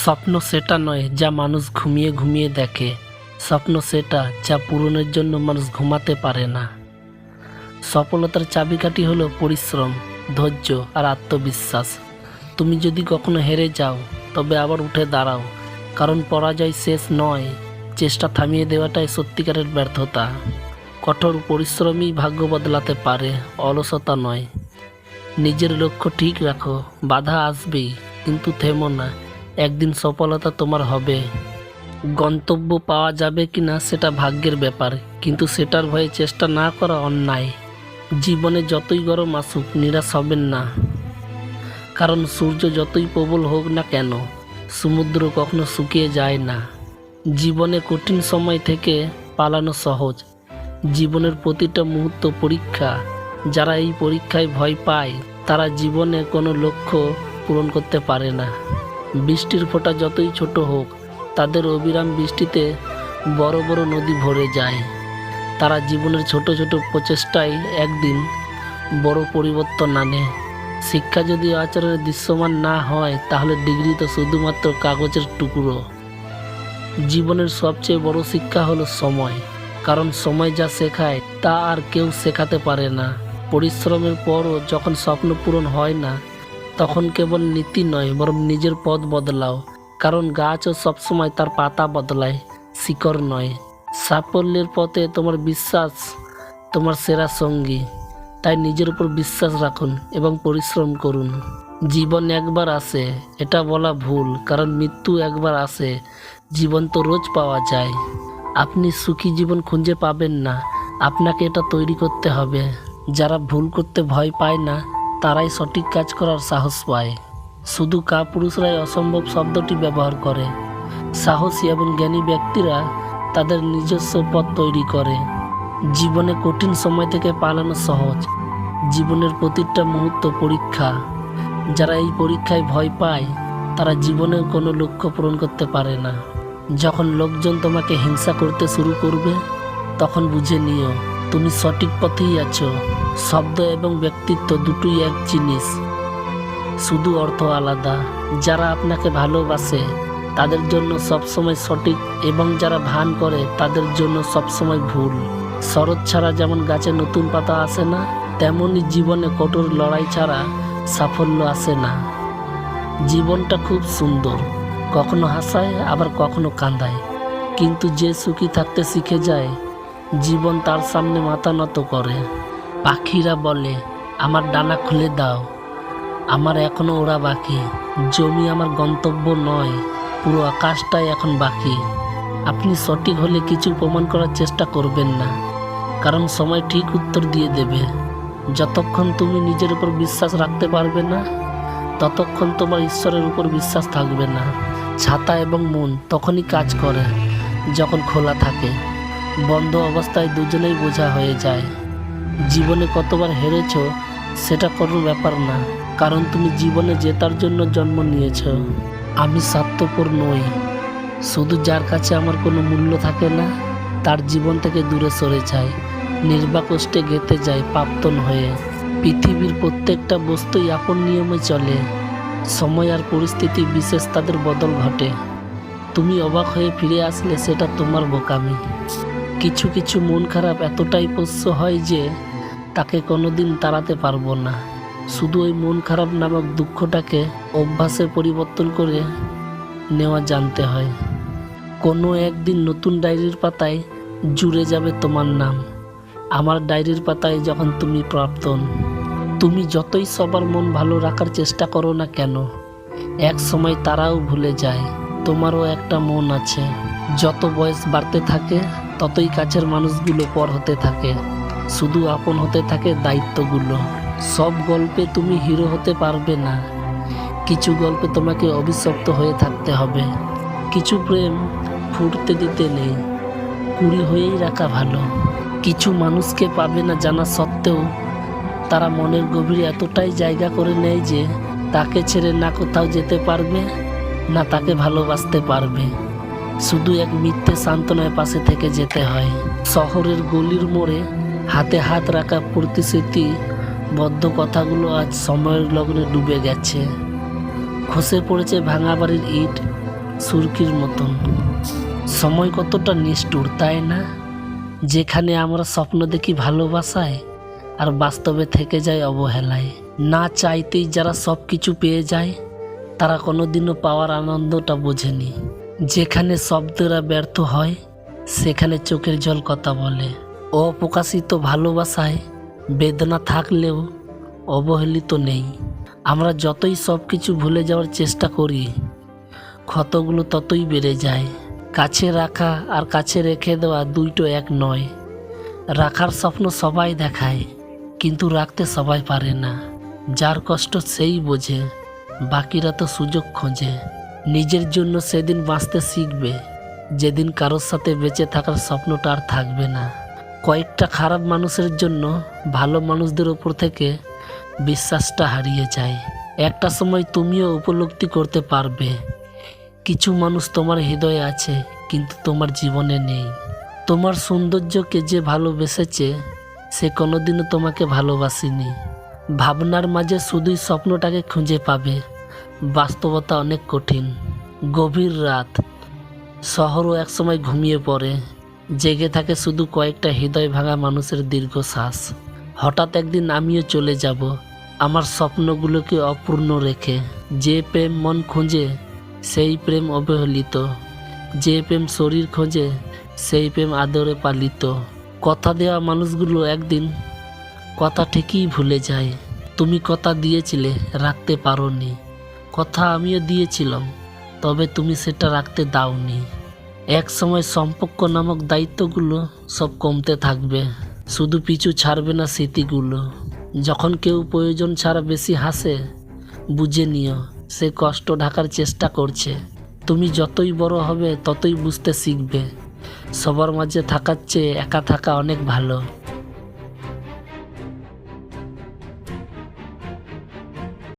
স্বপ্ন সেটা নয় যা মানুষ ঘুমিয়ে ঘুমিয়ে দেখে। স্বপ্ন সেটা যা পূরণের জন্য মানুষ ঘুমাতে পারে না। সফলতার চাবিকাঠি হলো পরিশ্রম, ধৈর্য আর আত্মবিশ্বাস। তুমি যদি কখনো হেরে যাও, তবে আবার উঠে দাঁড়াও, কারণ পরাজয় শেষ নয়। চেষ্টা থামিয়ে দেওয়াটাই সত্যিকারের ব্যর্থতা। কঠোর পরিশ্রমই ভাগ্য বদলাতে পারে, অলসতা নয়। নিজের লক্ষ্য ঠিক রাখো, বাধা আসবেই, কিন্তু থেমো না। একদিন সফলতা তোমার হবে। গন্তব্য পাওয়া যাবে কিনা সেটা ভাগ্যের ব্যাপার, কিন্তু সেটার ভয়ে চেষ্টা না করা অন্যায়। জীবনে যতই গরম আসুক, নিরাশ হবেন না, কারণ সূর্য যতই প্রবল হোক না কেন, সমুদ্র কখনো শুকিয়ে যায় না। জীবনে কঠিন সময় থেকে পালানো সহজ, জীবনের প্রতিটা মুহূর্ত পরীক্ষা। যারা এই পরীক্ষায় ভয় পায়, তারা জীবনে কোনো লক্ষ্য পূরণ করতে পারে না। বৃষ্টির ফোঁটা যতই ছোট হোক, তাদের অবিরাম বৃষ্টিতে বড় বড় নদী ভরে যায়। তারা জীবনের ছোট ছোট প্রচেষ্টায় একদিন বড় পরিবর্তন আনে। শিক্ষা যদি আচরণে দৃশ্যমান না হয়, তাহলে ডিগ্রি তো শুধুমাত্র কাগজের টুকরো। জীবনের সবচেয়ে বড় শিক্ষা হলো সময়, কারণ সময় যা শেখায় তা আর কেউ শেখাতে পারে না। পরিশ্রমের পরও যখন স্বপ্ন পূরণ হয় না, তখন কেবল নীতি নয়, বরং নিজের পথ বদলাও, কারণ গাছও সবসময় তার পাতা বদলায়, শিকড় নয়। সাফল্যের পথে তোমার বিশ্বাস তোমার সেরা সঙ্গী। তাই নিজের উপর বিশ্বাস রাখুন এবং পরিশ্রম করুন। জীবন একবার আসে, এটা বলা ভুল, কারণ মৃত্যু একবার আসে, জীবন তো রোজ পাওয়া যায়। আপনি সুখী জীবন খুঁজে পাবেন না, আপনাকে এটা তৈরি করতে হবে। যারা ভুল করতে ভয় পায় না, তারাই সঠিক কাজ করার সাহস পায়। শুধু কাপুরুষরাই অসম্ভব শব্দটি ব্যবহার করে। সাহসী এবং জ্ঞানী ব্যক্তিরা তাদের নিজস্ব পথ তৈরি করে। জীবনে কঠিন সময় থেকে পালানো সহজ, জীবনের প্রতিটা মুহূর্ত পরীক্ষা। যারা এই পরীক্ষায় ভয় পায়, তারা জীবনে কোনো লক্ষ্য পূরণ করতে পারে না। যখন লোকজন তোমাকে হিংসা করতে শুরু করবে, তখন বুঝে নিও তুমি সঠিক পথেই আছো। শব্দ এবং ব্যক্তিত্ব দুটোই এক জিনিস, শুধু অর্থ আলাদা। যারা আপনাকে ভালোবাসে তাদের জন্য সবসময় সঠিক, এবং যারা ভান করে তাদের জন্য সবসময় ভুল। শরৎ ছাড়া যেমন গাছে নতুন পাতা আসে না, তেমনই জীবনে কঠোর লড়াই ছাড়া সাফল্য আসে না। জীবনটা খুব সুন্দর, কখনো হাসায় আবার কখনো কাঁদায়, কিন্তু যে সুখী থাকতে শিখে যায়, জীবন তার সামনে মাথা নত করে। পাখিরা বলে, আমার ডানা খুলে দাও, আমার এখনো ওড়া বাকি। জমি আমার গন্তব্য নয়, পুরো আকাশটাই এখন বাকি। আপনি সঠিক হলে কিছু প্রমাণ করার চেষ্টা করবেন না, কারণ সময় ঠিক উত্তর দিয়ে দেবে। যতক্ষণ তুমি নিজের উপর বিশ্বাস রাখতে পারবে না, ততক্ষণ তোমার ঈশ্বরের উপর বিশ্বাস থাকবে না। ছাতা এবং মন তখনই কাজ করে যখন খোলা থাকে, বন্ধ অবস্থায় দুজনেই বোঝা হয়ে যায়। জীবনে কতবার হেরেছ সেটা কোনো ব্যাপার না, কারণ তুমি জীবনে জেতার জন্য জন্ম নিয়েছ। আমি স্বার্থপর নই, শুধু যার কাছে আমার কোনো মূল্য থাকে না, তার জীবন থেকে দূরে সরে যায়, নির্বাকষ্টে গেঁথে যায় প্রাপ্তন হয়ে। পৃথিবীর প্রত্যেকটা বস্তুই আপন নিয়মে চলে, সময় আর পরিস্থিতি বিশেষ তাদের বদল ঘটে। তুমি অবাক হয়ে ফিরে আসলে সেটা তোমার বোকামি। কিছু কিছু মন খারাপ এতটাই পোষ্য হয় যে তাকে কোনোদিন তাড়াতে পারবো না। শুধু ওই মন খারাপ নামক দুঃখটাকে অভ্যাসে পরিবর্তন করে নেওয়া জানতে হয়। কোনো একদিন নতুন ডায়েরির পাতায় জুড়ে যাবে তোমার নাম, আমার ডায়েরির পাতায় যখন তুমি প্রাক্তন। তুমি যতই সবার মন ভালো রাখার চেষ্টা করো না কেন, এক সময় তারাও ভুলে যায় তোমারও একটা মন আছে। যত বয়স বাড়তে থাকে, ততই কাছের মানুষগুলো পর হতে থাকে, শুধু আপন হতে থাকে দায়িত্বগুলো। সব গল্পে তুমি হিরো হতে পারবে না, কিছু গল্পে তোমাকে অভিশপ্ত হয়ে থাকতে হবে। কিছু প্রেম ফুটতে দিতে নেই, কুড়ি হয়েই রাখা ভালো। কিছু মানুষকে পাবে না জানা সত্ত্বেও তারা মনের গভীরে এতটাই জায়গা করে নেয় যে তাকে ছেড়ে না কোথাও যেতে পারবে, না তাকে ভালোবাসতে পারবে। শুধু এক মিথ্যে সান্ত্বনায় পাশে থেকে যেতে হয়। শহরের গলির মোড়ে হাতে হাত রাখা প্রতিশ্রুতি বদ্ধ কথাগুলো আজ সময়ের লগ্নে ডুবে গেছে। খসে পড়েছে ভাঙা বাড়ির ইট, সুরকির মতন। সময় কতটা নিষ্ঠুর, তাই না? যেখানে আমরা স্বপ্ন দেখি ভালোবাসায় আর বাস্তবে থেকে যায় অবহেলায়। না চাইতেই যারা সব কিছু পেয়ে যায় তারা কোনোদিনও পাওয়ার আনন্দটা বোঝেনি। যেখানে শব্দরা ব্যর্থ হয় সেখানে চোখের জল কথা বলে। অপ্রকাশিত ভালোবাসায় বেদনা থাকলেও অবহেলিত নেই। আমরা যতই সব কিছু ভুলে যাওয়ার চেষ্টা করি ক্ষতগুলো ততই বেড়ে যায়। কাছে রাখা আর কাছে রেখে দেওয়া দুইটো এক নয়। রাখার স্বপ্ন সবাই দেখায়, কিন্তু রাখতে সবাই পারে না। যার কষ্ট সেই বোঝে, বাকিরা তো সুযোগ খোঁজে। নিজের জন্য সেদিন বাঁচতে শিখবে যেদিন কারোর সাথে বেঁচে থাকার স্বপ্নটা আর থাকবে না। কয়েকটা খারাপ মানুষের জন্য ভালো মানুষদের ওপর থেকে বিশ্বাসটা হারিয়ে যায়। একটা সময় তুমিও উপলব্ধি করতে পারবে কিছু মানুষ তোমার হৃদয়ে আছে কিন্তু তোমার জীবনে নেই। তোমার সৌন্দর্যকে যে ভালোবেসেছে সে কোনোদিনও তোমাকে ভালোবাসেনি। ভাবনার মাঝে শুধুই স্বপ্নটাকে খুঁজে পাবে, বাস্তবতা অনেক কঠিন। গভীর রাত, শহরও একসময় ঘুমিয়ে পড়ে, জেগে থাকে শুধু কয়েকটা হৃদয় ভাঙা মানুষের দীর্ঘশ্বাস। হঠাৎ একদিন আমিও চলে যাব আমার স্বপ্নগুলোকে অপূর্ণ রেখে। যে প্রেম মন খোঁজে সেই প্রেম অবহেলিত, যে প্রেম শরীর খোঁজে সেই প্রেম আদরে পালিত। কথা দেওয়া মানুষগুলো একদিন কথা ঠিকই ভুলে যায়। তুমি কথা দিয়েছিলে, রাখতে পারোনি। কথা আমিও দিয়েছিলাম, তবে তুমি সেটা রাখতে দাওনি। এক সময় সম্পর্ক নামক দায়িত্বগুলো সব কমতে থাকবে, শুধু পিছু ছাড়বে না স্মৃতিগুলো। যখন কেউ প্রয়োজন ছাড়া বেশি হাসে বুঝে নিও সে কষ্ট ঢাকার চেষ্টা করছে। তুমি যতই বড় হবে ততই বুঝতে শিখবে সবার মাঝে থাকার চেয়ে একা থাকা অনেক ভালো।